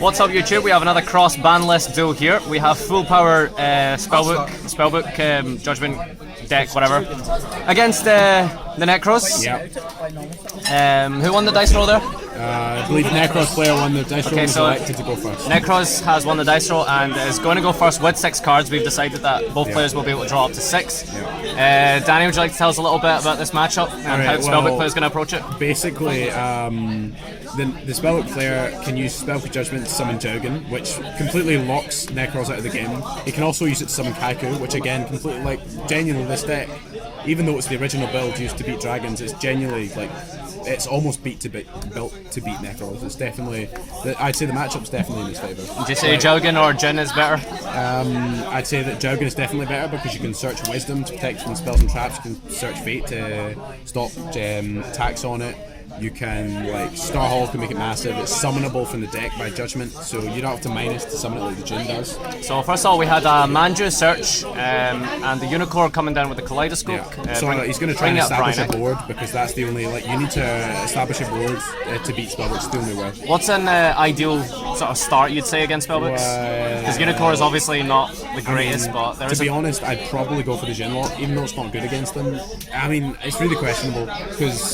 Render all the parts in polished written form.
What's up YouTube? We have another cross ban list duel here. We have full power Spellbook, Judgement deck, whatever, against the Nekroz. Yep. Who won the dice roll there? I believe Nekroz player won the dice roll and was elected to go first. Nekroz has won the dice roll and is going to go first with 6 cards. We've decided that both players will be able to draw up to 6. Danny, would you like to tell us a little bit about this matchup and how the Spellbook player is going to approach it? Basically, the Spellbook player can use Spellbook Judgement to summon Judgement, which completely locks Nekroz out of the game. He can also use it to summon Kaiku, which again, completely, genuinely this deck, even though it's the original build used to beat dragons, it's genuinely, it's almost built to beat Nekroz. It's definitely, I'd say the matchup's definitely in his favour. Would you say Judgement or Jin is better? I'd say that Judgement is definitely better because you can search Wisdom to protect from spells and traps, you can search Fate to stop attacks on it. You can, Star Hall can make it massive. It's summonable from the deck by Judgement, so you don't have to minus to summon it like the Jin does. So first of all, we had a Manju search and the Unicorn coming down with the Kaleidoscope. Yeah. So he's going to try and establish a board because that's the only, you need to establish a board to beat Spellbooks, it's the only way. What's an ideal sort of start you'd say against Spellbooks? Because Unicorn is obviously not the greatest, but there is. To be honest, I'd probably go for the Jin Lock, even though it's not good against them. I mean, it's really questionable because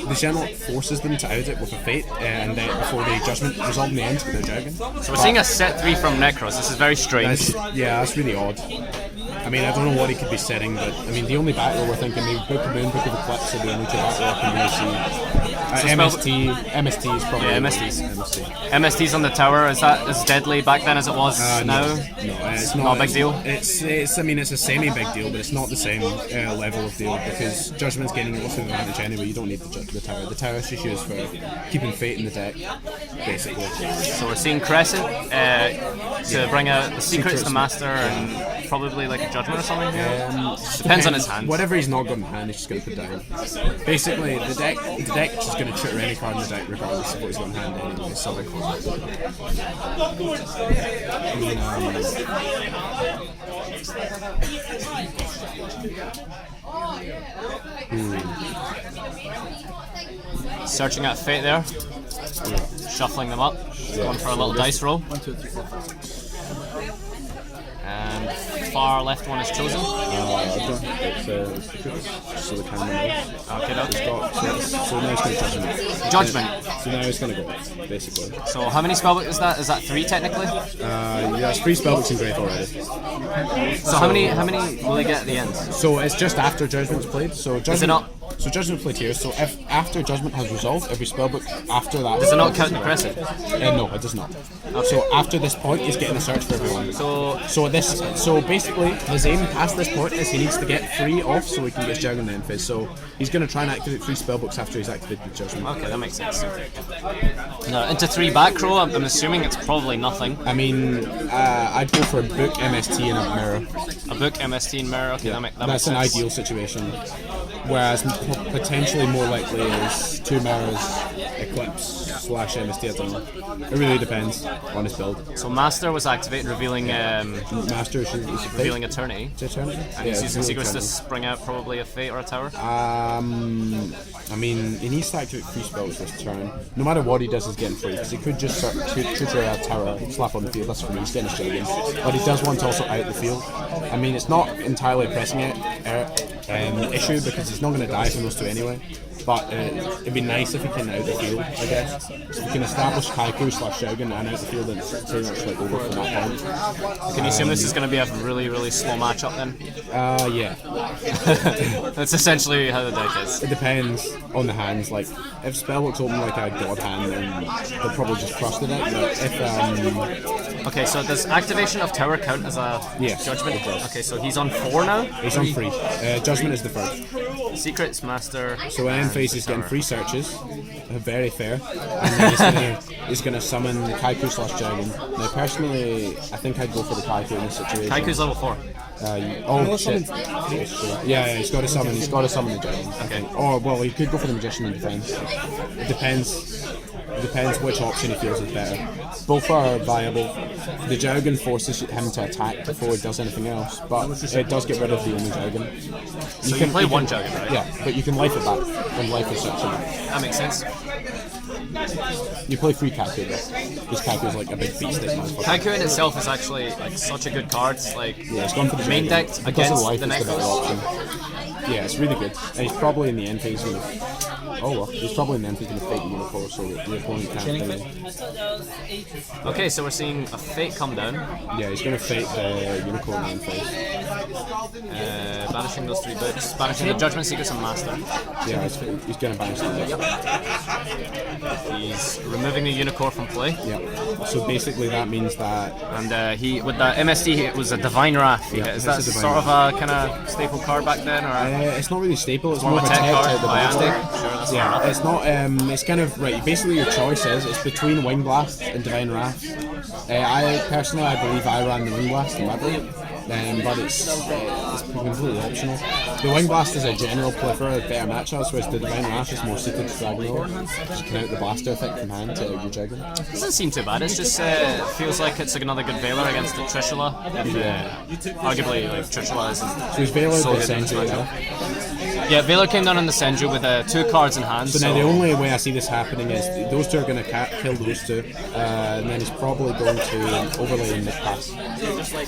the Jin Lock forces them to out it with a Fate and then before the Judgement resolve in the end with their dragon. So we're seeing a set 3 from Nekroz. This is very strange. That's really odd. I mean, I don't know what he could be setting, but I mean, the only battle we're thinking, maybe Book of Moon, Book of Eclipse are the only 2 battle I can really see. MST is probably. Yeah, MST's on the tower. Is that as deadly back then as it was now? No, it's not a big deal. It's I mean, it's a semi-big deal, but it's not the same level of deal because Judgment's gaining lots of advantage anyway. You don't need the tower. The tower is just used for keeping Fate in the deck, basically. So we're seeing Crescent to bring out the Secrets, the Master, and probably a Judgement or something here. Depends on his hand. Whatever he's not got in hand, he's just going to put down. Basically, the deck is just going to trigger any card in the deck regardless of what he's got in hand anyway. So searching at Fate there. Shuffling them up. Going for a little dice roll. 1, 2, 3, 4, 5. And far left one is chosen. It's so the camera knows. Okay, so now it's going to Judgement. So now it's going to go, basically. So how many Spellbooks is that? Is that 3 technically? Yeah, it's 3 Spellbooks in Grave already. So how many will they get at the end? So it's just after Judgment's played. So Judgment, is it not? So Judgment played here. So if after Judgment has resolved, every Spellbook after that. Does it not count the Crescent? No, it does not. Okay. So after this point, he's getting a search for everyone. So basically, his aim past this point is he needs to get 3 off so he can get Judgment in phase. So he's going to try and activate 3 Spellbooks after he's activated Judgment. Okay, that makes sense. Now into 3 back row, I'm assuming it's probably nothing. I mean, I'd go for a Book, MST, and a Mirror. A Book, MST, and Mirror. Okay, that makes sense. That's an ideal situation. Whereas potentially more likely is 2 Mirrors, Eclipse / MST. I don't know. It really depends on his build. So Master was activated, revealing Master is revealing Eternity. Eternity. And he's using Secrets to spring out probably a Fate or a Tower. I mean, he needs to activate 3 spells this turn. No matter what he does, he's getting free because he could just tutor a Tower, slap on the field. That's free. He's getting a Showdown. But he does want to also out the field. I mean, it's not entirely a pressing issue because he's not going to die from those 2 anyway. But it'd be nice if he can out the field, I guess. So if he can establish Kaiku / Shogun and out the field, then it's pretty much over from that point. Can you assume this is going to be a really, really slow matchup then? Yeah. That's essentially how the deck is. It depends on the hands. If Spellbooks open a God hand, then they'll probably just crush the deck. But if okay, so does activation of Tower count as a Judgement? Okay, so he's on 4 now? He's on 3. Judgment is the 3rd. Secrets, Master. So in end phase he's getting 3 searches. Very fair. And then he's going to summon Kaiku / Dragon. Now personally, I think I'd go for the Kaiku in this situation. Kaiku's level 4. Oh shit. Yeah, he's got to summon the Dragon. Okay. Or well, he could go for the Magician in defense. It depends which option he feels is better. Both are viable. The Dragon forces him to attack before he does anything else, but it does get rid of the only Dragon. You can play one Dragon, right? Yeah, but you can life it back and life is such a. That makes sense. You play free Kaku though. This Kaku is like a big beast stick motherfucker. Kaku in itself is actually like such a good card. Like Yeah, it's gone for the main dragon. deck Because of against life, the it's the better Nekroz. option. Yeah, it's really good. And he's probably in the end phase gonna... Oh well, he's probably in the end phase gonna fake the Unicorn, so the opponent can't play. Okay, so we're seeing a fate come down, Yeah, he's gonna fake the Unicorn in phase. banishing those 3 books, banishing the Judgement, Secrets, and Master. Yeah, he's gonna banish them. He's removing the Unicorn from play, Yeah. So basically that means that... and he with the MSD it was a Divine Wrath. Yeah, Is it's that a Divine sort of a kind of staple card back then, or it's not really staple, it's more more of of a a tech tech card? type of Oh, yeah, deck. sure, that's Yeah, fair it's not. It's kind of right. Basically, your choice is between Wing Blast and Divine Wrath. I personally, I believe I ran the Wing Blast in my build, but it's completely optional. The Wing Blast is a general play for a better matchups, whereas the Divine Wrath is more suited to Dragon. Just can out the blaster effect from hand to out your Dragon. Doesn't seem too bad. It's just feels like it's like another good Valor against the Trishula. And, arguably, like Trishula isn't. So he's Valor So the good in this Senju matchup. now. Yeah, Valor came down on the Senju with 2 cards in hand. So now the only way I see this happening is those two are going to kill those two, and then he's probably going to overlay in the pass.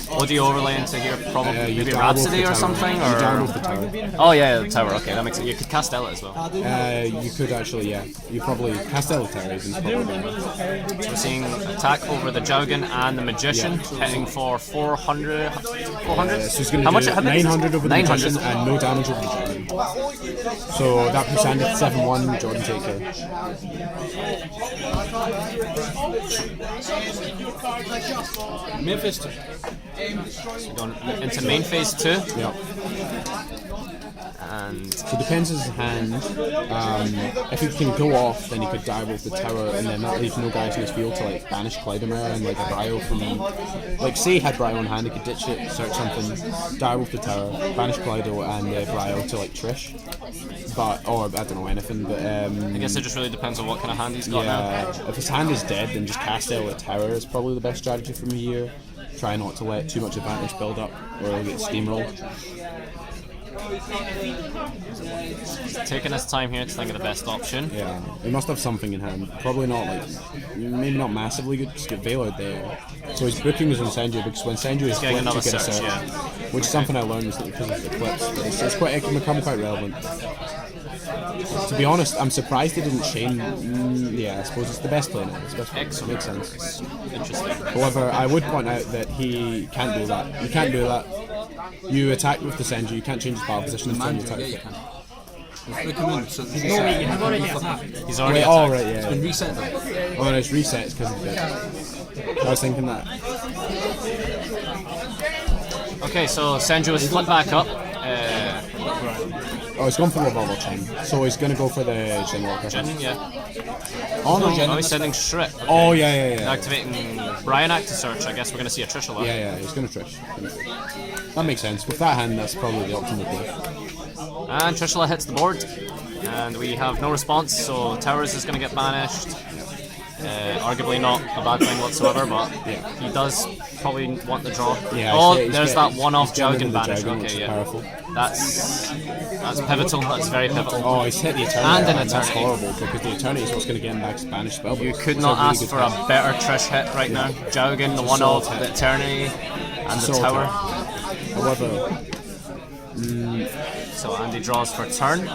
What do you overlay into here? Probably You maybe down both Rhapsody the or tower. something, You or down both the tower. oh yeah, the tower. Okay, that makes it. You could cast Ella as well. You could actually, yeah. You probably Castello Tower even probably better. So we're seeing attack over the Jaugen and the Magician, hitting for 400. 400. So he's going How to much? do 900 over the 900. Magician and no damage over the Dragon. So that puts Andy at 7-1, Jordan take care. Memphis. Going into main phase 2. Yeah. And So it depends on his hand. If he can go off, then he could dive off the tower, and then that leaves no guys in his field to like banish Clydomere and like a Bryo from. Like, say he had Bryo in hand, he could ditch it, search something, dive off the tower, banish Clydo and Bryo to like Trish. But, or I don't know anything, but. I guess it just really depends on what kind of hand he's got now. Yeah, if his hand is dead, then just cast out a tower is probably the best strategy for me here. Try not to let too much advantage build up, or he'll get steamrolled. Taking his time here to think of the best option. Yeah, he must have something in hand. Probably not like, maybe not massively good. Just get Valor there. So he's booking his own Senju because when Senju is getting flipped, you another get a search, search, yeah. which is something I learned recently because of the clips. But it's quite, it can become quite relevant. To be honest, I'm surprised they didn't chain. Yeah, I suppose it's the best play now. It's the best play. Excellent. Makes sense. Interesting. However, I would point out that he can't do that. You can't do that. You attack with the Senju, you can't change his power position until you attack with it. You've already attacked. He's already Wait, attacked. oh, right, yeah. Been reset them. Oh, no, it's resets because of the. I was thinking that. Okay, so Senju is flipped back up. Oh, he's gone for the Revolver Chain. So he's going to go for the Genwalker. Yeah. Oh, no. Oh, he's sending Shriek. Okay. Oh, yeah. Activating Brian Act to search. I guess we're going to see a Trishula. Yeah, he's going to Trish. That makes sense. With that hand, that's probably the optimal play. And Trishula hits the board. And we have no response, so Towers is going to get banished. Arguably not a bad thing whatsoever, but he does probably want the draw. Yeah, oh, he's there's getting- that one-off he's getting Jaugen rid of the banish. Dragon, Okay, which is yeah. powerful. That's pivotal. That's very pivotal. Oh, he's hit the Eternity. And an That's Eternity. horrible because the Eternity is what's going to get him back Spanish Spellbooks. You could It's not a really ask good for hand. a better Trish hit right now. Jaugen, the It's a one-off, solid the hit. Eternity, and the Solid Tower. hit. However, So Andy draws for turn.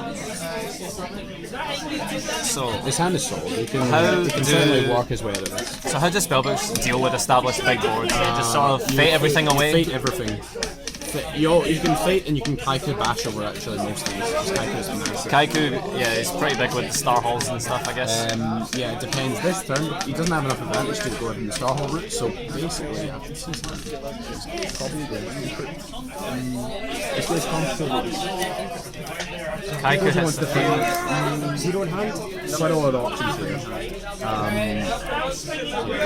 So, his hand is solid. He can How certainly do- work his way out of this. so how does Spellbooks deal with established big boards? They just sort of fate everything away. Fate everything. You can fate and you can Kaiku bash over actually most of these. Because Kaiku is massive. Kaiku, yeah, he's pretty big with the Star Halls and stuff, I guess. Yeah, it depends. This turn, he doesn't have enough advantage to go in the Star Hall route, so basically, I can see something. It's probably this guy's complicated. Kaiku hits Wants the to field. field. Zero in hand? Quite a lot of options there.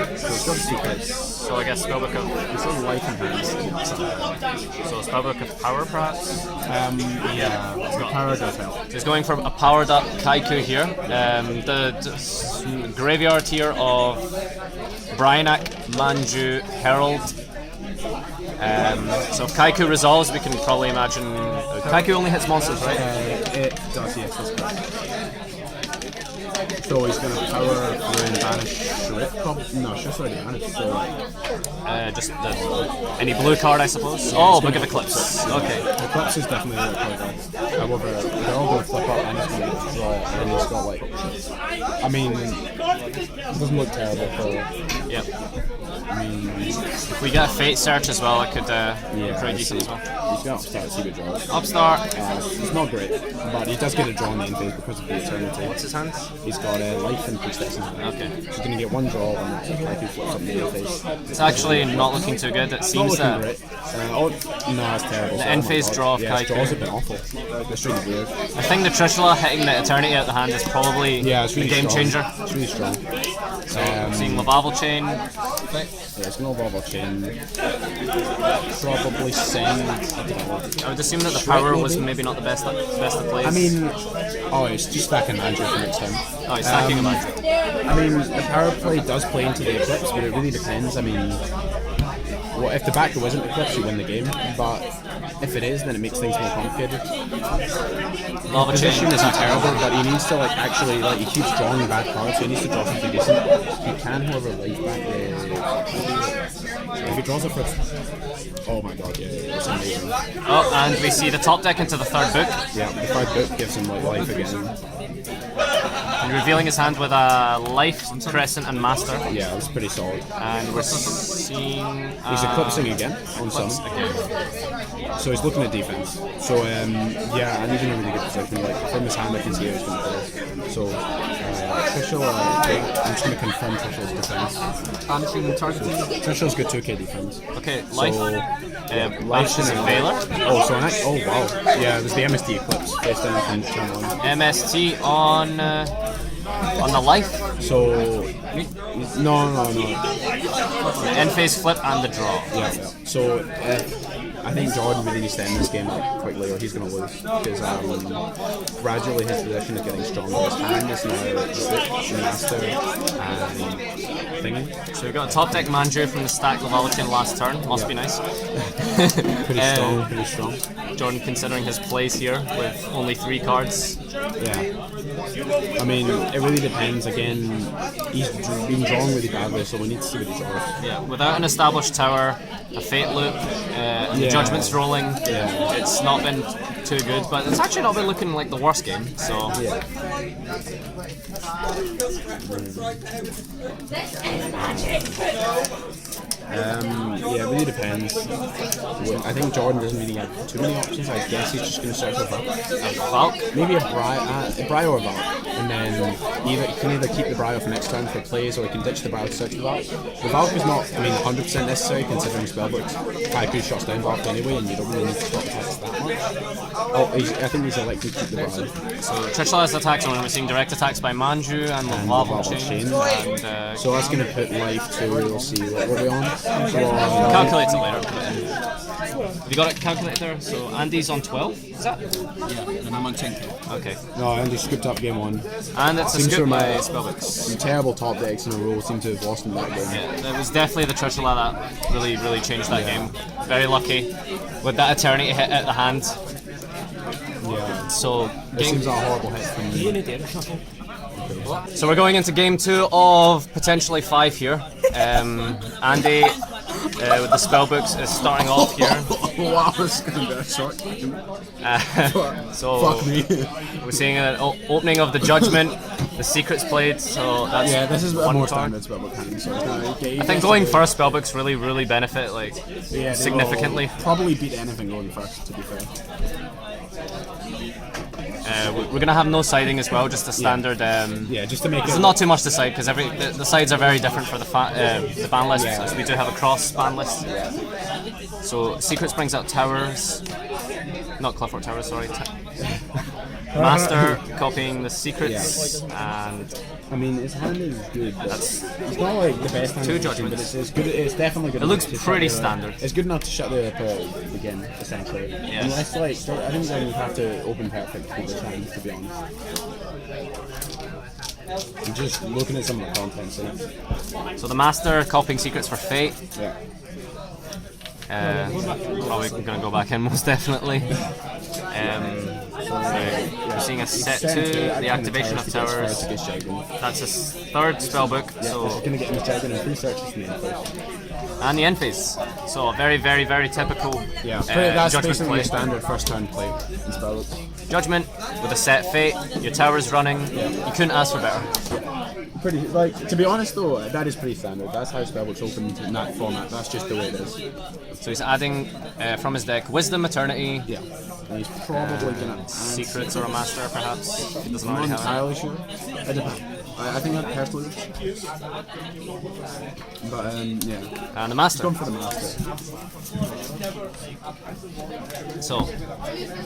So it's got secrets. So I guess Spellbook of, It's on life in hand. so Spellbook of Power, perhaps? Yeah, the power does help. So he's going for a powered up Kaiku here. The graveyard here of Bryanak, Manju, Herald. So if Kaiku resolves, we can probably imagine. Kaiku only hits monsters, right? It does, yes, that's correct. So he's going to power through and banish Shriek? No, Shriek's already banished, so like... just any blue card, I suppose. Oh, Book of Eclipse. Okay. Eclipse is definitely the right card. However, they're all going to flip up and it's going to draw, and he's got like... I mean, it doesn't look terrible for... Yep. I mean... If we get a Fate Search as well, it could be pretty decent as well. He's got Upstart, see what draws. Upstart. It's not great, but he does get a draw in the end phase because of the Eternity. What's his hand? He's got a Life and Priestess in hand. Okay. So he's going to get one draw and it's like he flips up the end phase. It's actually not looking too good. It seems that... Great. No, it's terrible. The end phase draw of Kaiku. Kaiku. Draws have been awful. It's really weird. I think the Trishula hitting the Eternity out the hand is probably it's really the game strong. changer. It's really strong. So, seeing Lavalval Chain. Yeah, it's going to Lavalval Chain. Probably send. I would assume that the power was maybe not the best of plays. I mean, it's just stacking Magic for next time. Oh, he's stacking a Magic. I mean, the power play does play into the Eclipse, but it really depends. I mean, if the back row isn't Eclipse, you win the game, but if it is, then it makes things more complicated. Lava Position Chain isn't terrible, but he needs to actually he keeps drawing bad cards, so he needs to draw something decent. He can, however, life back if he draws a first. Oh my god, yeah, it's amazing. Oh, and we see the top deck into the third book. Yeah, the third book gives him life again. And revealing his hand with a Life, Crescent, and Master. Yeah, it's pretty solid. And we're seeing... He's eclipsing again on summon. So he's looking at defense. So yeah, and he's in a really good position. Like from his hand, I can see how he's going to play. So Trishula, I'm just going to confirm Trishula's defense. Banishing and targeting. Trishula's got 2k defense. Okay, Life. Life's is a Veiler. Oh, so oh wow. Yeah, there's the MST Eclipse based down from turn 1. MST on the Life. So no. End phase flip and the draw. Yeah. So I think Jordan really needs to end this game quickly, or he's going to lose. Because gradually his position is getting stronger. His hand is now Master and thingy. So we got a top deck Manju from the stack Lavalval Chain last turn. Must be nice. Pretty strong. Jordan considering his plays here with only 3 cards. Yeah. I mean, it really depends. Again, he's been drawn really badly, so we need to see what he draws. Yeah, without an established tower, a Fate Loop, and the Judgment's rolling, it's not been too good, but it's actually not been looking like the worst game, so... Yeah. Yeah, it really depends. I think Jordan doesn't really have too many options. I guess he's just going to search for Valk. Maybe a Bri or a Valk. And then he can either keep the Bri for next turn for plays, or he can ditch the Bri to search for Valk. The Valk is not, 100% necessary considering Spellbooks. Kaiku shuts down Valk anyway, and you don't really need to stop attacks that much. Oh, I think he's elected to keep the Bri. So Trishula has attacks on, we're seeing direct attacks by Manju and Lavalval Chain. So that's going to put life to, we'll see, what were we on? Calculate it later. Have you got it calculated there? So Andy's on 12, is that? Yeah, and I'm on 10k. Okay. No, Andy scooped up game 1. And it's a scoop by Spellbooks. Some terrible top decks in a row seem to have lost in that game. Yeah, it was definitely the Trishula that really changed that game. Very lucky with that Eternity hit at the hand. Yeah. So it seems like a horrible hit from me. So we're going into game 2 of potentially 5 here. Andy with the Spellbooks is starting off here. Wow, this is going to be a short game. So Fuck me. We're seeing an opening of the Judgement, the Secrets played, so that's this is one more card. standard Spellbook hand. So I think going first Spellbooks really benefit significantly. Probably beat anything going first, to be fair. We're gonna have no siding as well, just a standard. Just to make it. There's not too much to side because the sides are very different for the ban list. So we do have a cross ban list. So Secrets brings out towers, not Clifford Towers, sorry. Master copying the Secrets and. I mean, his hand is good. It's not like the best hand. 2 Judgments. But it's good. It's definitely good. It looks pretty standard. It's good enough to shut the again, essentially. Yes. Unless I think then you have to open perfect to this hand, to be honest. I'm just looking at some of the contents in it. So the Master copying Secrets for Fate. Yeah. Probably gonna go back in most definitely. We're seeing a set 2, the activation of towers. That's his 3rd spellbook. So he's going to get him a dragon and 3 searches from the end phase. and the end phase. So very, very, very typical. Yeah, that's Judgment basically play. your standard first turn play in Spellbooks. Judgment with a set fate. Your tower's running. You couldn't ask for better. Pretty, like, to be honest though, that is pretty standard. That's how Spellbooks open in that format. That's just the way it is. So he's adding from his deck Wisdom, Eternity, Yeah. And he's probably gonna Secrets or a Master, perhaps. He doesn't I'm already not have it. entirely sure. It depends. I think I'd personally. But yeah. And the Master. Going for the master. So,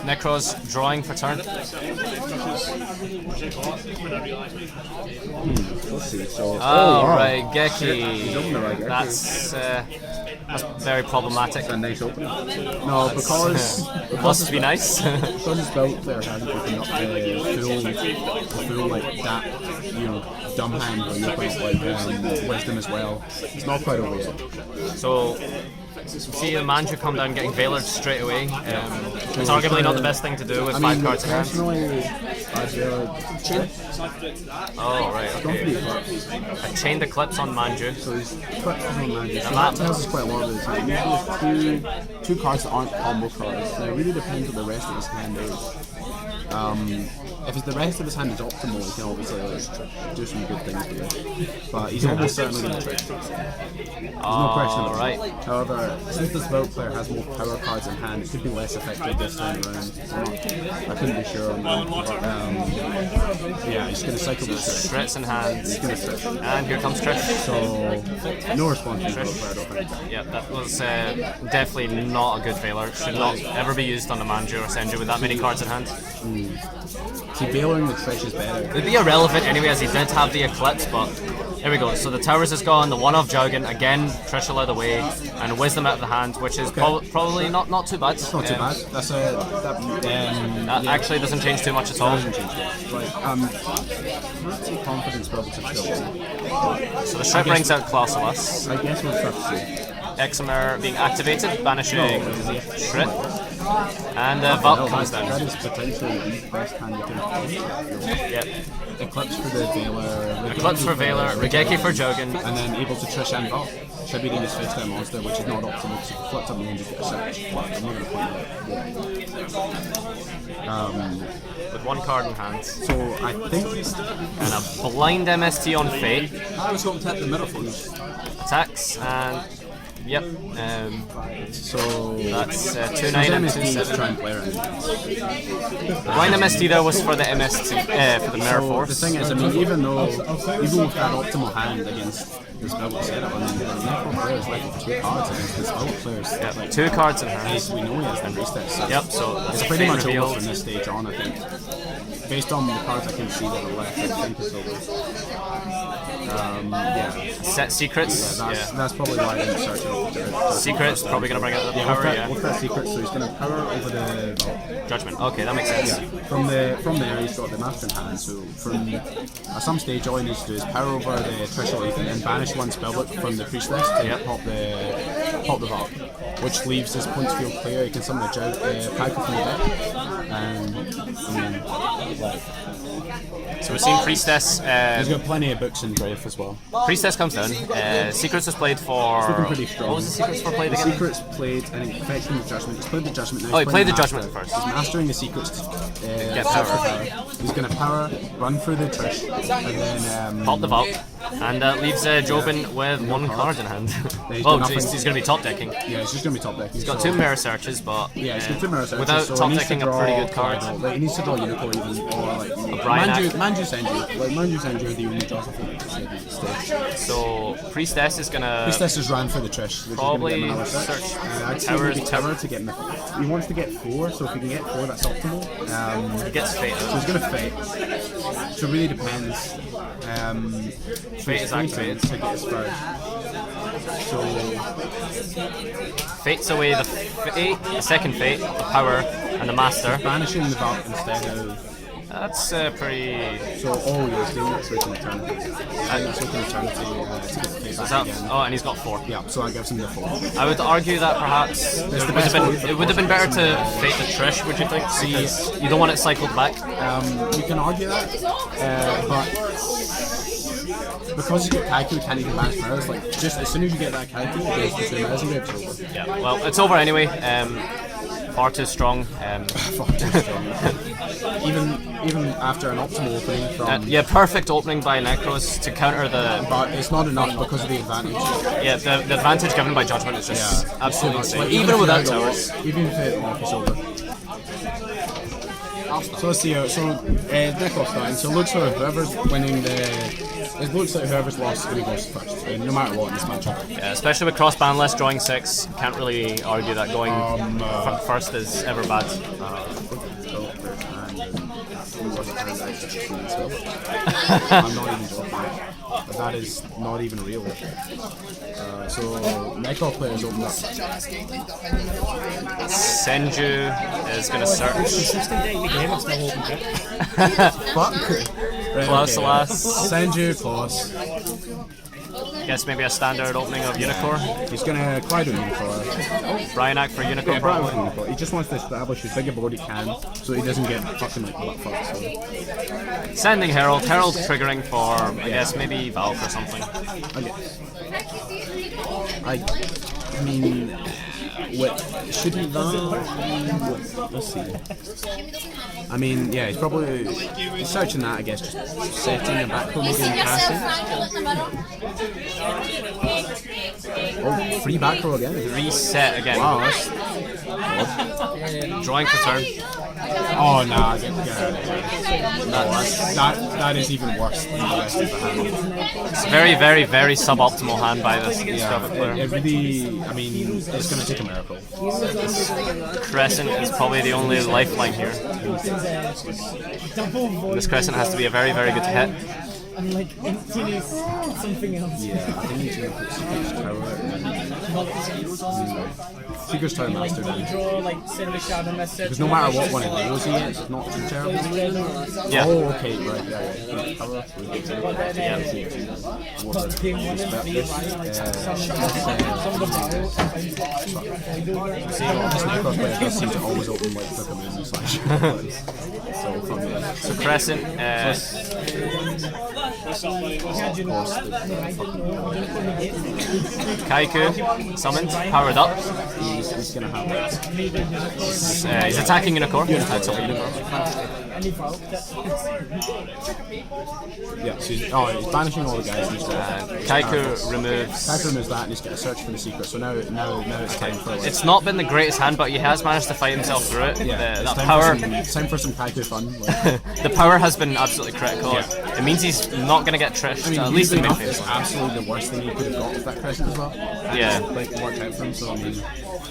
Nekroz drawing for turn. Let's see. So. Alright, He's Geki. opening the Raigeki. That's very problematic. A nice opening. No, because Must be nice. because his belt player hasn't opened up the full like that, dumb hand where you put like wisdom as well. It's not quite over yet. So, see the Manju come down getting Veilered straight away. It's arguably not the best thing to do with 5 cards in hand. personally, I'd chain. Oh, right, Don't okay. be eclipse. A chained Eclipse on Manju. So he's clipped on magic. So And that that- tells us quite a lot of the time. Usually there's two cards that aren't combo cards. Now, it really depends what the rest of his hand is. If it's the rest of his hand is optimal, he can obviously do some good things here. But he's almost certainly going to trick. There's no question about right. it. However, since this vote player has more power cards in hand, it could be less effective this time around. So I couldn't be sure on that. But, yeah, he's going to cycle the trick. Shreds in hand. He's going to trick. And here comes Trish. So, no response from the vote player, I don't think. Yeah, that was definitely not a good Veiler. Should not ever be used on the Manju or Senju with that many cards in hand. See, Veiling the Trish is better. It'd be irrelevant anyway, as he did have the Eclipse, but here we go. So the Towers is gone, the one of Jaugen, again, Trish allowed away, and Wisdom out of the hand, which is probably not too bad. It's not too bad. That's That actually doesn't change too much at all. doesn't change much. Like, pretty confident Spellbooks are still. So the Shred brings out Clausulus. I guess we'll have to see. Exomer being activated, banishing Shred. And Valk comes down. That is potentially the best hand you can play. Yep. Eclipse for the Veiler. Eclipse for Veiler, Regeki for Jaugen. And then able to Trish and Valk. Should be his face down monster, which is not optimal because if you flipped up the end, you get a search. But I'm not going to point that out. With one card in hand. So I think And a blind MST on Fate. I was hoping to hit the mirror force. Attacks and. Yep. so. That's 2-9 and MSD is 2-7. trying to play around. Blind MST there was for the MST, for the Mirror So Force. the thing is, I mean, even with that optimal hand against the Spellbook setup, I mean, the Nekroz player is like 2 cards against the Spellbook players. Yep. Like, 2 cards in hand. we know he has the resets. So Yep, so that's it's a pretty fate much over revealed. from this stage on, I think. Based on the cards I can see that are left, I think it's over. Yeah. Set Secrets. That's probably why I didn't search it over to Secrets, probably going to bring out the power, What's that secret? So he's going to power over the Judgment. Okay, that makes sense. From there, he's got the master in hand. So from at some stage, all he needs to do is power over the Trish Leaf and then banish one spellbook from the priestess to pop the Valk, which leaves his points field clear. He can summon a Paika from the deck, and I mean, like, So we're seeing Priestess. he's got plenty of books in Brave as well. Priestess comes down. Secrets was played for. Looking pretty strong. What was the Secrets for played The again? Secrets played, I think, Perfection of Judgment. He's played the Judgment now. Oh, he he's played the playing Judgment Master. first. He's mastering the Secrets. Get power. He's going to power, run through the Trish, and then Pop the Valk. And leaves Jobin with 1 card in hand. he's Oh, got he's nothing. going to be top decking. yeah, he's just going to be top decking. He's got 2 Mirror Searches, but Yeah, he's got 2 mirror searches, without so top he needs to decking a draw pretty good card. Like, he needs to draw Unicorn even, or like Brian Manju Senju. Like Manju Senju are the only draws I think at this stage. So Priestess is going to Priestess just ran for the Trish. Which probably is gonna get him another search I'd say Towers. maybe Tower to get him. He wants to get 4, so if he can get 4, that's optimal. He gets Fate. So he's going to Fate. So it really depends. Fate is activated. to get his first. So Fate's away the Fate, the second Fate, the Power, and the Master. banishing the Valk instead of That's pretty. So, oh, yeah, he's doing that switch in eternity. Switch in eternity to get the pay back again. Oh, and he's got 4. Yeah, so that gives him the 4. I would argue that perhaps it would have been better to fake the Trish, would you think? Because you don't want it cycled back. You can argue that, but because you get Kaiku, you can't even banish mirrors. Like, just as soon as you get that Kaiku, it goes to 2 mirrors and it's over. Yeah, well, it's over anyway. Far too strong. Far too strong. even after an optimal opening from... yeah, perfect opening by Nekroz to counter the... But it's not enough because of the advantage. Yeah, the advantage given by Judgement is just absolutely insane. Like, even without towers. Even if it it's over. So let's see. Nekroz starting. So it looks like whoever's winning the... It looks like whoever's lost is going to go first, no matter what in this matchup. Yeah, especially with cross ban list drawing 6, can't really argue that going first is ever bad. I'm not even joking. That is not even real. So Nekroz players open up. Senju is going to search. Fuck. Plus last. Senju plus. Guess maybe a standard opening of Unicorn. He's gonna Kaido Unicorn. Bryanak for Unicorn. Yeah, probably. Unicorn. He just wants to establish as big a board he can so he doesn't get fucking like butt fucked. So. Sending Herald. Herald triggering for, I guess, maybe Valve or something. I guess. I mean, what shouldn't that? Let's see. I mean, yeah, he's probably searching that. I guess just setting a back row maybe and passing. Oh, free back row again. Reset again. Wow, that's drawing for turn. Oh nah, that is even worse than the rest of the hand. It's a very, very, very suboptimal hand by this player. It really, I mean, it's going to take a miracle. Crescent is probably the only lifeline here. This Crescent has to be a very, very good hit. And like instantly something else. Yeah, I think he's going to put Secret's Tower Master down. Draw, like, send a shadow message. Because no matter what one of those he is, it's not too terrible. Yeah. Oh, okay, right, yeah. Power, But game 1 and 3, this Nekroz player does seem to always open like Book of Moon and Slash. So, from there. So Crescent, Kaiku, summoned, powered up. He's gonna have he's attacking Unicorn. That's all Unicorn. Yeah, so he's banishing all the guys. Kaiku removes. Kaiku removes that and he's going to search for the secret. So now it's time for. Like, it's not been the greatest hand, but he has managed to fight himself through it. Yeah, that power. It's time for some Kaiku fun. Like. The power has been absolutely critical. Yeah. It means he's not going to get trished. I mean, at least in enough, mid phase. it's absolutely the worst thing he could have got with that Crescent as well. And yeah. Like worked out for him. So I mean,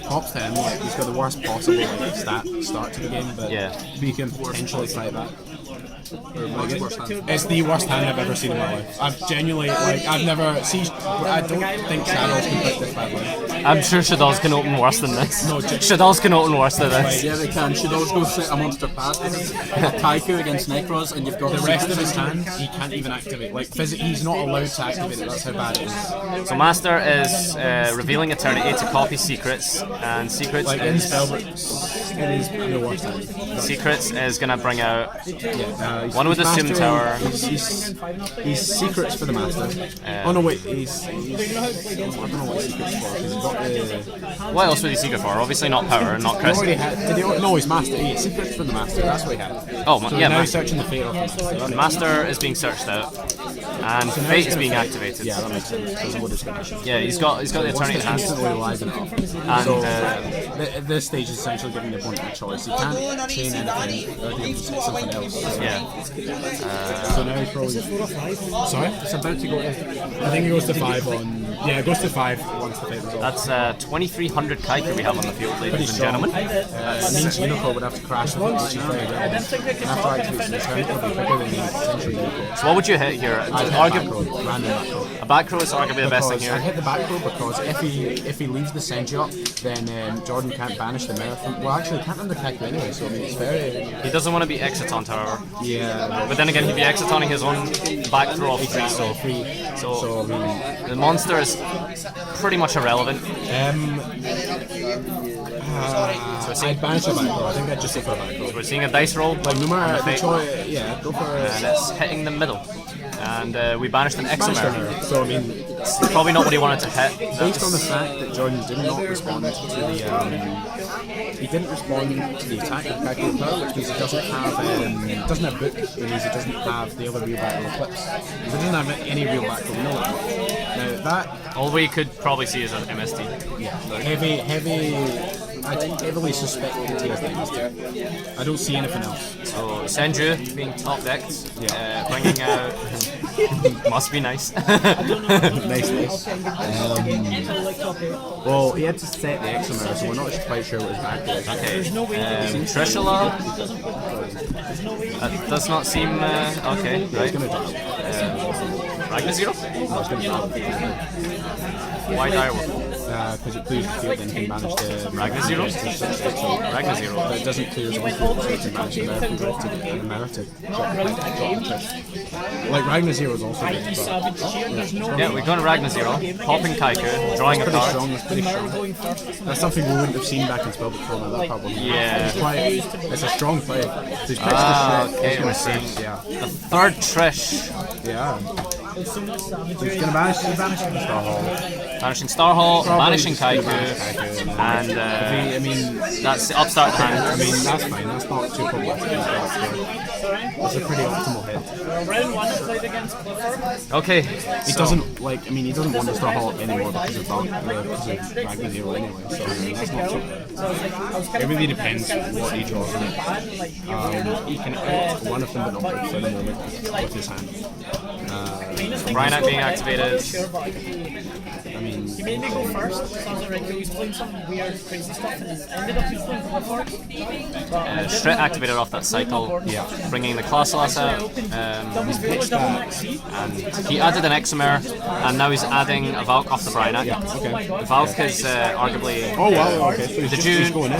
props to him. Like, he's got the worst possible like, start to the game, but he can potentially fight that. It's the worst hand I've ever seen in my life. I've genuinely, I've never seen. I don't think Shadows can fight this badly. I'm sure Shadows can open worse than this. No, Shadows can open worse than this. Yeah, they can. Shadows go set a monster pass. Kaiku against Nekroz, and you've got the rest of his hand. He can't even activate. Like physically, he's not allowed to activate it. That's how bad it is. So Master is revealing Eternity to copy Secrets, and Secrets like is. In Spellbooks, it is the worst hand. Secrets is gonna bring out one with the Master, Sim Tower. He's Secrets for the Master. Oh no, wait, he's I don't know what Secrets for. He's got the. What else would he Secret for? Obviously not Power, not Crescent. No, he's Master. He's Secrets for the Master. That's what he had. Oh, so yeah. Now he's searching the fate of the Master. The Master is being searched out, and Fate is being activated. Yeah, that makes sense. Yeah, he's got the Eternity in hand. And so at this stage is essentially giving the opponent a choice. He can't chain anything, or he can something else. Yeah. So now he's probably. Sorry? It's about to go. I think he goes to 5 on. Yeah, it goes to 5 once the fight resolves. That's 2,300 Kaiku we have on the field, ladies and gentlemen. It means Unico would have to crash once, which is very good. And after activates the turn, it'll be quicker than the potential Unico. So what would you hit here? Random back row. A back row is arguably the best thing Because here. I hit the back row because if he leaves the Senju up, then Jordan can't banish the mirror from. Well, actually, he can't run the Kaiku anyway, so I mean, it's very. He doesn't want to be Exitant, however. Yeah. But then again, he'd be Exitaning his own back throw off free, so So, I mean, the monster is pretty much irrelevant. I'd banish a back row. I think I'd just go for a back row. We're seeing a dice roll. Like, no on matter the the fate, choice, yeah, go for and it's hitting the middle. And we banished an Exomer. So, I mean, Probably not what he wanted to hit. based on the fact that Jordan did not respond to the he didn't respond to the attack of Kaiku Power, which means he doesn't have book, which means he doesn't have the other real battle eclipse. So he doesn't have any real battle mill. Now that All we could probably see is an MST. I heavily suspect that he has the MST. I don't see anything else. So Senju being top decked, bringing out must be nice. Nice. Well, he had to set the Exomer, so we're not quite sure what his back was. Okay, Trishula. That does not seem okay. He's Right. gonna drop. Ragnar Zero. I was gonna drop. Why direwolf? Because it clears the field and he managed to Ragnar Zero. Ragnar Zero. But it doesn't clear his own field, so he can manage the American drift to get the American drop the trick. Like Ragnar Zero is also good, but Yeah, we're going to Ragnar Zero, popping Kaiku, drawing a pretty card. strong. It's pretty strong. That's something we wouldn't have seen back in Spellbooks before. Now that part wasn't. Yeah. It's a strong play. So he's Okay, we're seeing. seeing Yeah. the third Trish. Yeah. He's gonna banish the Star Hall. Banishing Star Hall, banishing Kaiku, and I mean, that's the upstart hand. I mean, that's fine. That's not too problematic. It's a pretty optimal hit. Round 1 I played against Clifford. Okay, He doesn't like. I mean, he doesn't want to Star Hall anymore because of Ragnar Zero anyway. So I mean, that's not true. It really depends what he draws. He can out one of them, but not both for the moment with his hand. Rhino being activated. I mean, He made me go first, so I was like, he was playing some weird, crazy stuff, and he ended up he's playing Clifford. Shred activated off that cycle, bringing the Classlass out. And he added an Exomer, and now he's adding a Valk off the Brynac. okay. The Valk is arguably. Oh wow, okay. So he's The just June. going in.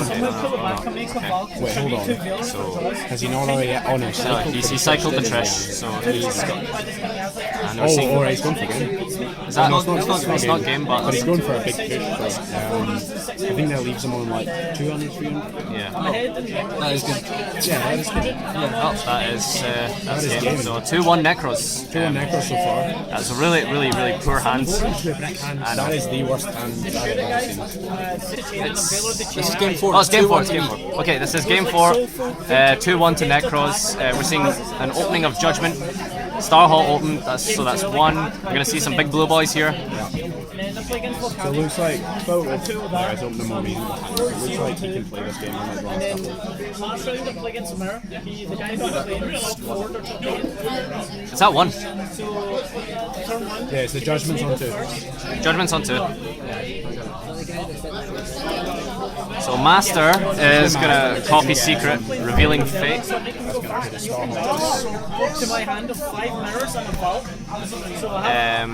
Wait, hold on. So Has he not already? Oh no, he cycled the Trish, so he's got. And we're seeing. alright, he's going for game. Is that No, it's not game, But but he's going for a big push. I think that leaves him on like 200, 300. yeah. That is good. Yeah, that is good. Oh, that's is game. game. So 2-1 Nekroz. 2-1 Nekroz so far. That's a really poor hand. That is the worst hand I've ever seen. It's This is game 4. Oh, it's game 4. It's game 4. Okay, this is game 4. 2-1 to Nekroz. We're seeing an opening of Judgement. Star Hall open. That's 1. We're gonna see some big blue boys here. So it looks like I don't know more reason. It looks like he can play this game on like last couple. Last round I played against Samara, the guy who I played scored or something. Is that 1? Turn 1. Yeah, it's the Judgment's on 2. Judgment's on 2. So Master is gonna copy Secret, revealing Fate. To my hand of 5 mirrors and a Valk. So I have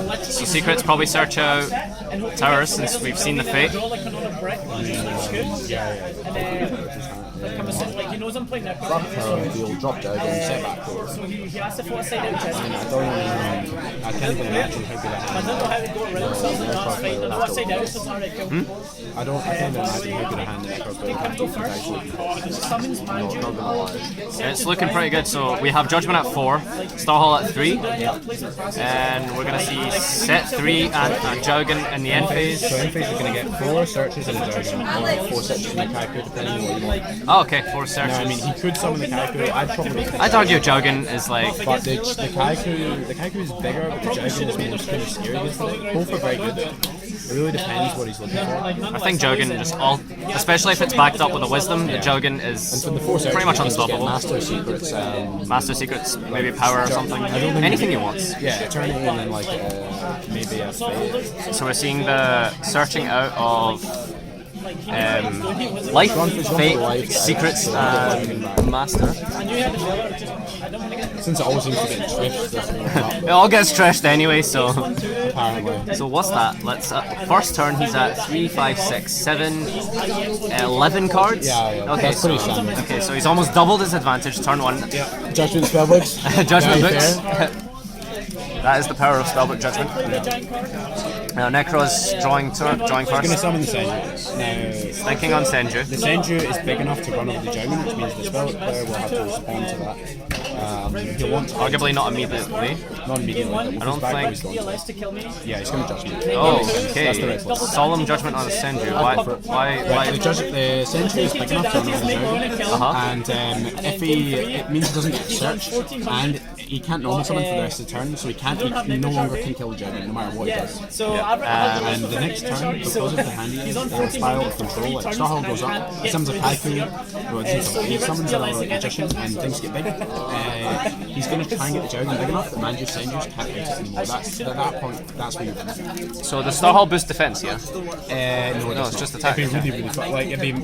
literally So Secret's probably search out Towers since we've seen the Fate. draw like another brick, and then like I'm saying, like he knows I'm playing Nekroz. He'll drop down and set back. So he asked if I side out chest. I can't even imagine how good I don't know how to go around himself in the last fight. I know I side out, so it's alright, cool. I can't imagine how good a hand Nekroz would have. Go first. Summons Manju. It's looking pretty good. So we have Judgment at 4, Star Hall at 3, and we're gonna see set 3 and Jogan in the end phase. So in phase is going to get 4 searches in the Judgment or 4 searches in the Kaiku, depending on what you want. Oh, okay, 4 No, searches. I mean, he could summon the Kaiku. I'd argue Jogan is like. But the Kaiku is bigger, but the Judgment is more kind of scary. Both are very good. It really depends what he's looking for. I think Jogan just especially if it's backed up with a wisdom, the Jogan is From the force pretty much you can get unstoppable. Master Secrets. Master Secrets, maybe power or something. Anything he wants. Yeah, Eternity and then like maybe a Fate. So we're seeing the searching out of life, fate, secrets, and master. Since it always seems to get trashed, It all gets trashed anyway, so. apparently. So what's that? Let's first turn he's at 3, 5, 6, 7, 11 cards. Yeah. Okay, That's pretty so, standard. okay, so he's almost doubled his advantage. Turn 1. Judgement Spellbooks. Judgment Very books. fair. That is the power of Spellbook Judgment. Now Nekroz drawing Gonna first. summon the Senju. Now, Thinking on Senju. the Senju is big enough to run over the Judgment, which means the Spellbook player will have to respond to that. He'll want to, Arguably not immediately. not immediately, but I don't think- he's going to. to kill me. Yeah, he's going to Judgment. Oh, That's the okay. right one. Solemn Judgment on Senju. Why? The, Why? the Senju is big enough to run over the Judgment, and if it means he doesn't get searched, and he can't normal summon for the rest of the turn, so he no longer can kill the Judgment, no matter what he does. So And the next turn, because of the handy style of control, like Starhole goes up, he summons a Kaiku, he summons a Magician, and things get big. He's going to try and get the Judgment big enough that Manju Senjus can't hit it anymore. At that point, that's when you win. So the Starhall boost defense, yeah. No, it's just attack. It'd be really, really fun. Like, if it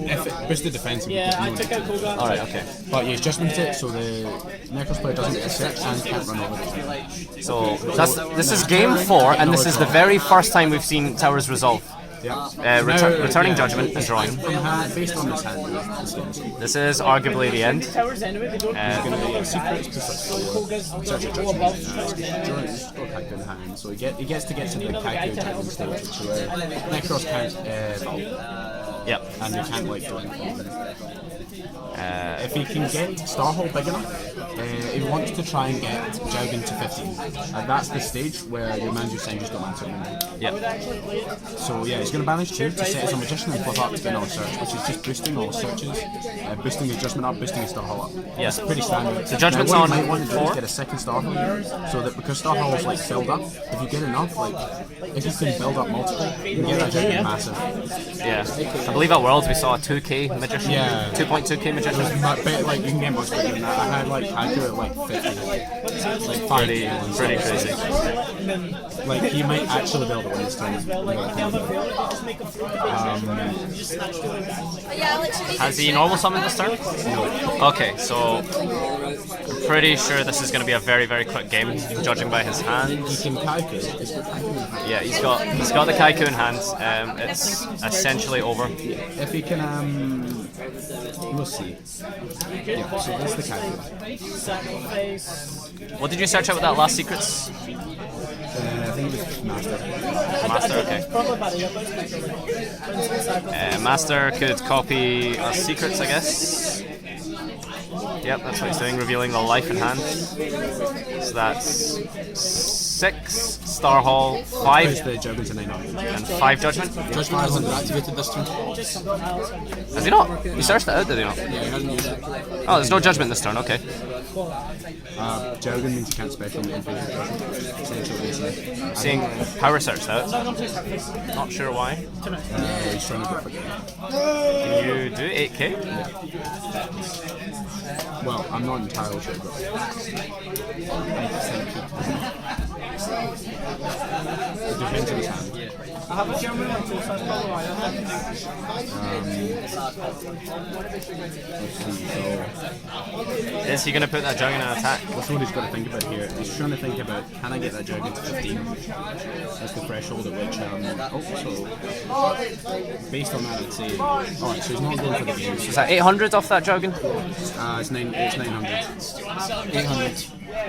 boosted defense, it would be I took out Koga. All right, okay. but yeah, he's just limited it so the Nekroz player doesn't get a search and can't run over it. So this is game 4, and this is the very first time we've seen Towers resolve. Yeah. Returning Judgment and drawing. From hand, based on this hand, This is arguably the end. Towers anyway, they don't secrets to Koga's such a go judgment. above. He's got Kaiku in hand, so he gets to get to the Kaiku judgment stage, which is where Nekroz can't Yep. and they can't like do anything. If he can get Starhole big enough, he wants to try and get Jaugen to 15. That's the stage where your Manju Senju's don't matter anymore. Yep. So yeah, he's going to banish 2 to set as a Magician and flip up to get another search, which is just boosting all searches, boosting his Judgment up, boosting his Starhole up. Yeah. It's pretty standard. So Judgment's now, what on you might want to do 4? is get a second Starhole, so that because Starhole is like filled up, if you get enough, like if you can build up multiple, you can get that Judgment massive. Yeah. I believe at Worlds we saw a 2k Magician. Yeah. 2.2k Magician. But like you can get much bigger than that. I had like Kaiku at like 50, like 5. Pretty crazy. Like he might actually be able to win this turn. Has he normal summoned this turn? Okay, so I'm pretty sure this is going to be a very, very quick game, judging by his hand. He can Kaiku. Yeah, he's got the Kaiku in hand. It's essentially over. If he can, we'll see. Yeah, so that's the Kaiku. What did you search out with that last secrets? I think it was Master. Master, okay. Master could copy our secrets, I guess. Yep, that's what he's doing, revealing the life in hand. So that's 6 Star Hall, 5 The Judgment to 900. and 5 Judgment. Judgment hasn't activated this turn. Has he not? He searched it out, did he not? Yeah, he hasn't used it. Oh, there's no Judgment this turn, okay. Jaugen means you can't special move into the Judgment. Essentially, Seeing power searched out. Not sure why. he's trying to go for it. Can you do 8k? Well, I'm not entirely sure, but it depends on his hand. I have a German one too, so that's probably why. Is he going to put that Jug in an attack? That's what he's got to think about here. He's trying to think about, can I get that Jug into 15? That's the threshold at which, based on that, I'd say, alright, so he's not going for the views. Is that 800 off that Jogan? It's 900. 800.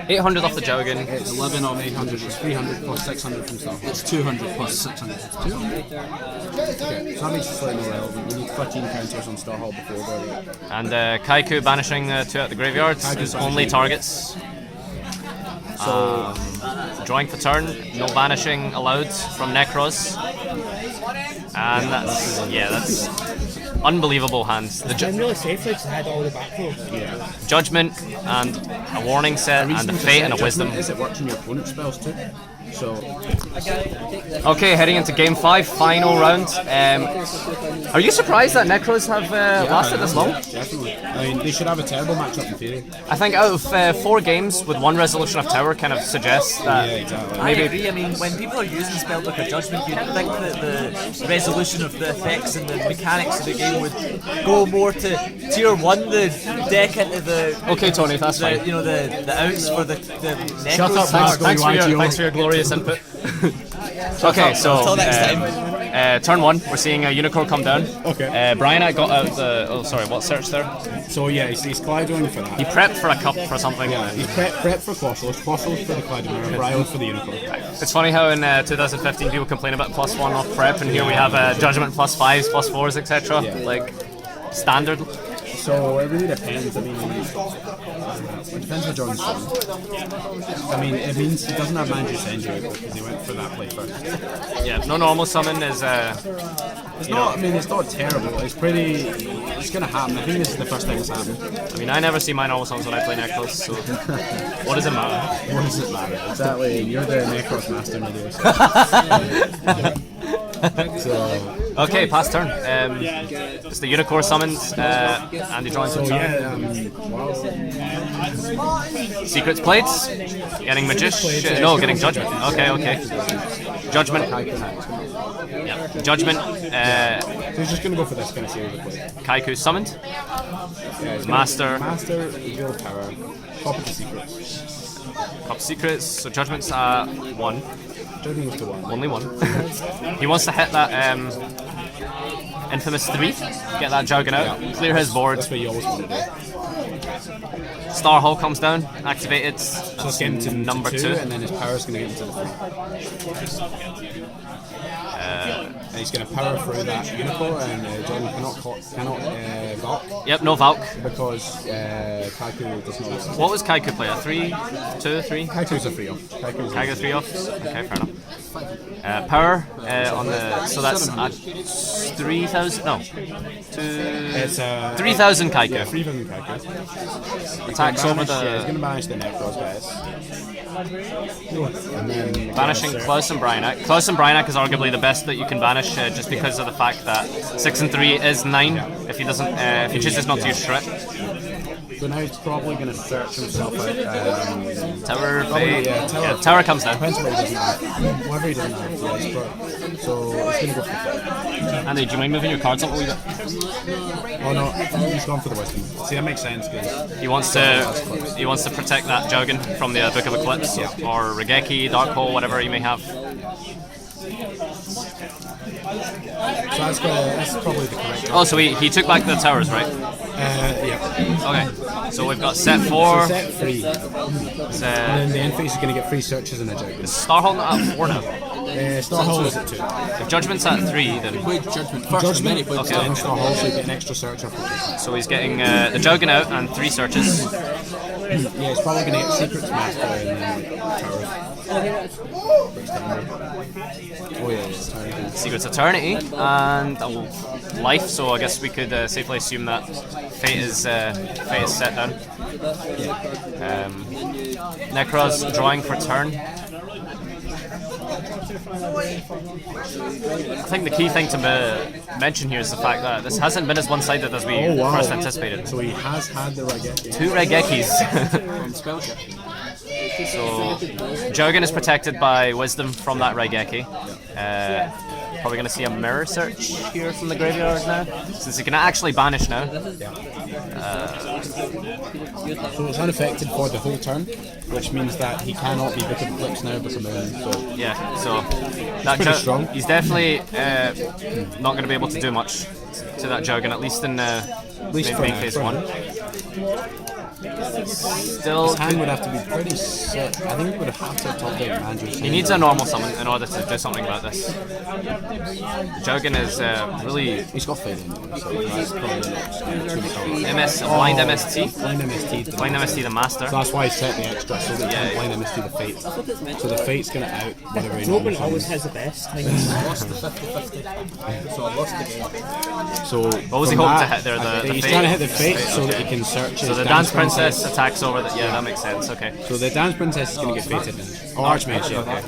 800 off the Jogan. It's 11 on 800, it's 300 plus 600 from stuff. It's 200 plus 600. It's 200. Okay, so that makes it slightly more relevant. We need 13 counters on Star Hall before there. And Kaiku banishing 2 out the graveyards. His only targets. Drawing for turn, no banishing allowed from Nekroz. And that's unbelievable hands. The I'm really safe because I had all the back rows. Judgment and a warning set and a fate and a wisdom. Is it works on your opponent's spells too? So Okay, heading into game 5, final round. Are you surprised that Nekroz have lasted this long? definitely. I mean, they should have a terrible matchup in theory. I think out of 4 games with 1 resolution of tower kind of suggests that exactly. I agree. I mean, when people are using Spellbook or Judgement, you'd think that the resolution of the effects and the mechanics of the game would go more to tier 1 the deck into the Okay, Tony, that's fine. you know the outs for the Nekroz. Shut up, card. Mark. Thanks for your glorious input. Okay, so Until next time. turn 1, we're seeing a unicorn come down. Okay. Brian, I got out the. Oh, sorry, what search there? So yeah, he's Clydoing for that. He prepped for a cup for something. Yeah, he's prep for Quassels for the Clydoing, and Bryos for the Unicorn. It's funny how in 2015 people complain about +1 off prep, and here we have Judgement +5s, +4s, etc. Yeah. Like standard. So it really depends. I mean, it depends what Jordan's done. I mean, it means he doesn't have Manju Senju because he went for that play first. Yeah, no normal summon is. It's not. I mean, it's not terrible. It's pretty. It's gonna happen. I think this is the first time it's happened. I mean, I never see my normal summons when I play Nekroz, so what does it matter? What does it matter? Exactly. You're the Nekroz master, Nadeus. So Okay, pass turn. It's the unicorn summons, and he draws so into yeah. secrets played. Getting magician. No, getting judgment. Okay. Judgment. Yeah. Judgment. So he's just gonna go for this kind of series of plays. Kaiku summoned. Yeah, he's gonna- Master. Master, reveal power, copy the secrets. Cup secrets. So judgment's at 1. Judgment goes to 1. Only 1. He wants to hit that infamous 3. Get that Juggernaut out. Clear his board. That's what you always want to do. Star Hole comes down. Activated. So it's getting to number 2. and then his power's going to get into the 3. And he's going to power through that unicorn, and Jordan cannot Valk Yep, no Valk. because Kaiku does not listen. What was Kaiku play? A 3, 2, 3? Kaiku's a free off. Kaiku 3 off. Okay, fair enough. Power on the. So that's at 3,000. No. It's 3,000 Kaiku. Yeah, 3,000 Kaiku. Attacks over Yeah, he's the. going to banish the Nekroz guys. And then Banishing Klaus and Bryanak. Klaus and Bryanak is arguably the best that you can banish, just because of the fact that 6 and 3 is 9. If he doesn't, if he chooses not to use Shred. So now he's probably going to search himself out. Tower, Probably, Fade. Tower. Yeah, Tower comes down. Depends what he doesn't have. Whatever he doesn't have, yeah, he's pro. So he's going to go for that. Andy, do you mind moving your cards up a wee bit? Oh no, he's gone for the wisdom. See, that makes sense because He wants to protect that Jogan from the Book of Eclipse or Regeki, Dark Hole, whatever he may have. so that's probably the correct. Oh, so he took back the towers, right? Yeah. Okay. So we've got set 4. Set 3. And then the end phase is going to get 3 searches and a Jogan. Starhole not at 4 now. Star Hall is at 2. If Judgment's at 3, then Played Judgment first, and then he played Okay. Then Star Hall, so you get an extra search after Judgment. so he's getting the Jogan out and 3 searches. Yeah, he's probably going to get Secrets Master and then Towers. Oh yeah, it's Tower. Secrets Eternity and Life. So I guess we could safely assume that Fate is set down. Nekroz drawing for turn. I think the key thing to mention here is the fact that this hasn't been as one-sided as we first anticipated. So he has had the Raigeki. 2 Regekis. from Spellbook. So Jogan is protected by Wisdom from that Raigeki. Probably going to see a mirror search here from the graveyard now, since he can actually banish now. So it's unaffected for the whole turn, which means that he cannot be Book of Eclipse now, Book of Moon. So Yeah, so that pretty strong. he's definitely not going to be able to do much to that Jogan, at least in least for main now, phase for 1. now. Still, His hand would have to be pretty sick. I think he would have to have top deck Andrew's he needs a normal summon in order to do something about this. The Jogan is really He's got Fade in him, so that's probably not too much. blind MST. Blind MST. Blind MST the master. So that's why he set the extra, so that he can blind MST the Fate. So the Fate's going to out whatever he Robin normally always summons. has the best things. Lost the 50-50. So I lost the game. So What was he from hoping to that, hit there? The he's Fate? trying to hit the Fate so that he can search So his the Dance Prince Princess attacks over that. Yeah, that makes sense. Okay. So the Dance Princess is going to get fated now. Oh, Archmage, yeah. Okay.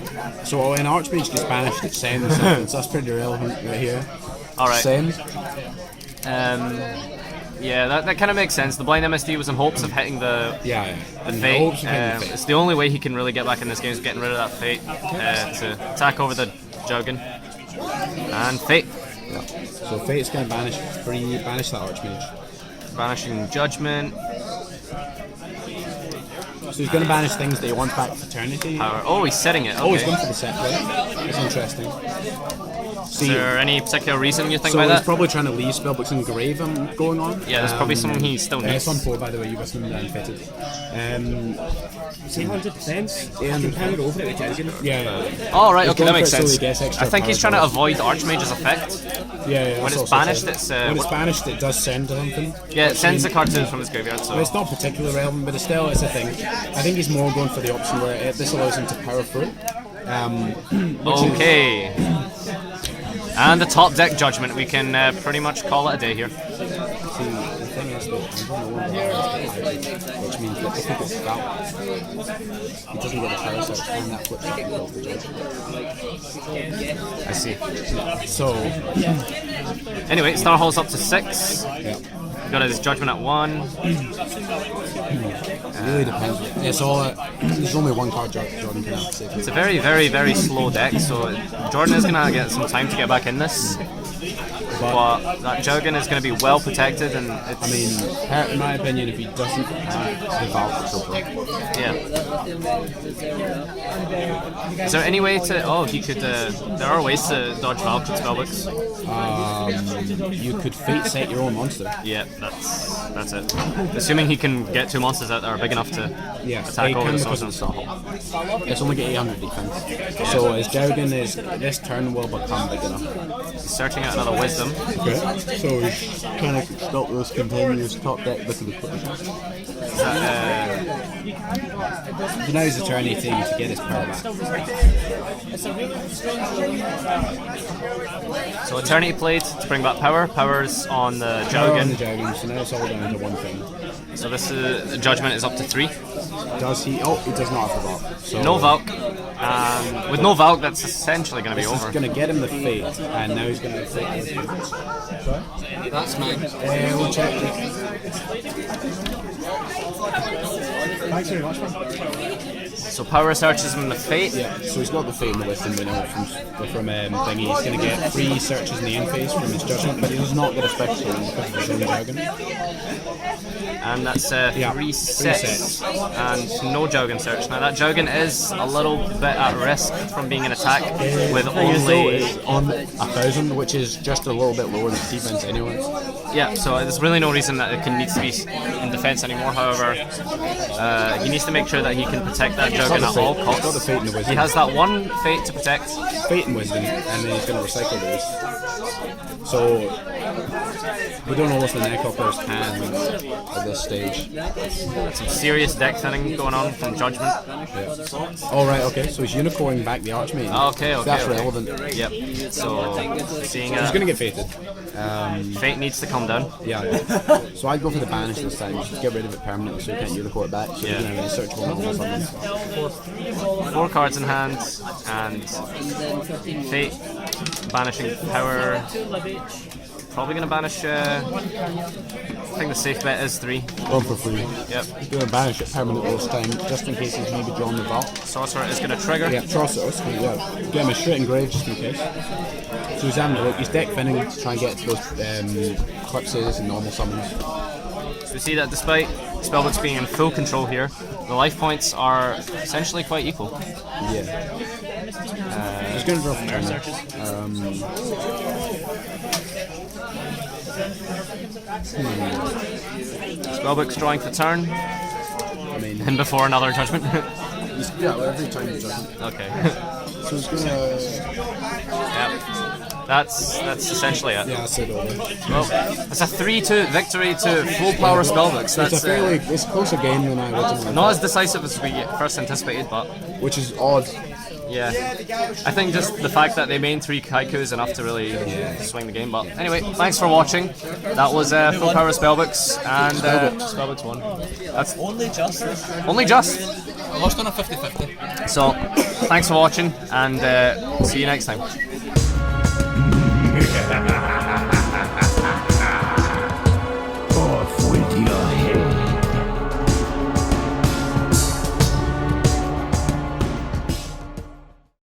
So when Archmage gets banished, it sends something. So that's pretty relevant right here. Alright. Send. Yeah, that kind of makes sense. The Blind MSD was in hopes of hitting the Yeah. the In Fate. hopes of hitting the Fate. It's the only way he can really get back in this game is getting rid of that Fate to attack over the Juggen. And Fate. Yeah. So Fate's going to banish that Archmage. Banishing Judgement. So he's going to banish things that he wants back to Eternity. Power. Oh, he's setting it. Okay. Oh, he's going for the set play. That's interesting. Is there any particular reason you think So by he's that? probably trying to leave Spellbooks Engrave going on. Yeah, there's probably something he still It's needs. on 4, by the way, you got them unfitted. 800 defense. I can power over it with Judgement. Yeah. Oh, right, He's okay, going that makes for it so sense. he gets extra I think he's power trying to bonus. avoid Archmage's effect. Yeah, When that's it's also banished, true. it's, when it's what- banished, it does send to something. Yeah, it sends the cartoon from his graveyard, so. It's not particularly relevant, but it's still it's a thing. I think he's more going for the option where this allows him to power through. Okay. And the top deck Judgment, we can pretty much call it a day here. See, the thing is that which means that if he gets that, he doesn't get the power search and that flips up and off the judge. I see. So, Anyway, Star Hall's up to 6. yeah. Got his Judgment at 1. It really depends. It's all. There's only one card Jordan can have to save. It's a very, very, very slow deck, so Jordan is going to get some time to get back in this. But that Juggen is going to be well protected, and it's. I mean, in my opinion, if he doesn't have the Valve, it's over. Yeah. Is there any way to? Oh, he could. There are ways to dodge Valk with Spellbooks. You could fate set your own monster. Yeah, that's it. Assuming he can get 2 monsters that are big enough to Yes, attack he over can the because of the Swordsman. Star Hall. It's only get 800 defense. So his Jaugen is this turn will become big enough. He's searching out another Wisdom. Okay. So he's trying to stop those continuous top deck look at the So now he's a turn 18 to get his power back. So Eternity played to bring back power. Power's on the Power on the Juggen. Jaugen, so now it's all down to one thing. So this is Judgment is up to 3. Does he? Oh, he does not have the Valk. So No Valk. And with no Valk, that's essentially going to be this is over. going to get him the fate, and now he's going to fate. That's mine. We'll check. Thanks very much, man. So Power searches him the Fate. Yeah, so he's got the fate in the wisdom, we know from thingy. He's going to get 3 searches in the end phase from his judgment, but he does not get a special because of his own Jaugen. And that's 3 3 sets. And no Juggen search. Now that Juggen is a little bit at risk from being an attack with only. It's on 1,000, which is just a little bit lower than defense anyway. Yeah, so there's really no reason that it needs to be in defense anymore. However, he needs to make sure that he can protect that Juggen at all He's got the costs. fate in the wisdom. He has that one Fate to protect. Fate and wisdom, and then he's going to recycle those. So we don't know what's the Necropler's hand at this stage. Some serious deck thinning going on from Judgment. Oh right, okay. So he's unicorning back the Archmage. Okay. That's Okay. relevant. Yep. So seeing He's going to get fated. Fate needs to come down. Yeah. So I'd go for the banish this time. Just get rid of it permanently so you can't unicorn it back. So Yeah. you can have any searchable normal summons. 4 cards in hand, and Fate banishing Power. Probably going to banish. I think the safe bet is 3. One for free. Yep. Going to banish it permanently this time, just in case he's maybe drawn the Valk. Sorcerer is going to trigger. Yeah, Trossers. Yeah. Get him a straight engrave just in case. So he's having to look. He's deck thinning to try and get to those eclipses and normal summons. So we see that despite Spellbooks being in full control here, the life points are essentially quite equal. Yeah. He's going to draw for turn. Spellbooks drawing for turn, I mean, and before another Judgment. yeah, every time he doesn't. Okay. So he's going to. Yep. That's essentially it. Yeah, that's it over. Well, it's a 3-2 victory to full power Spellbooks. It's That's a fairly. It's a closer game than I originally not as decisive as we first anticipated, but which is odd. Yeah, I think just the fact that they main 3 Kaiku is enough to really swing the game. But anyway, thanks for watching. That was Full Power Spellbooks, and Spellbooks won. That's Only just. only just. I lost on a 50-50. So, thanks for watching, and see you next time.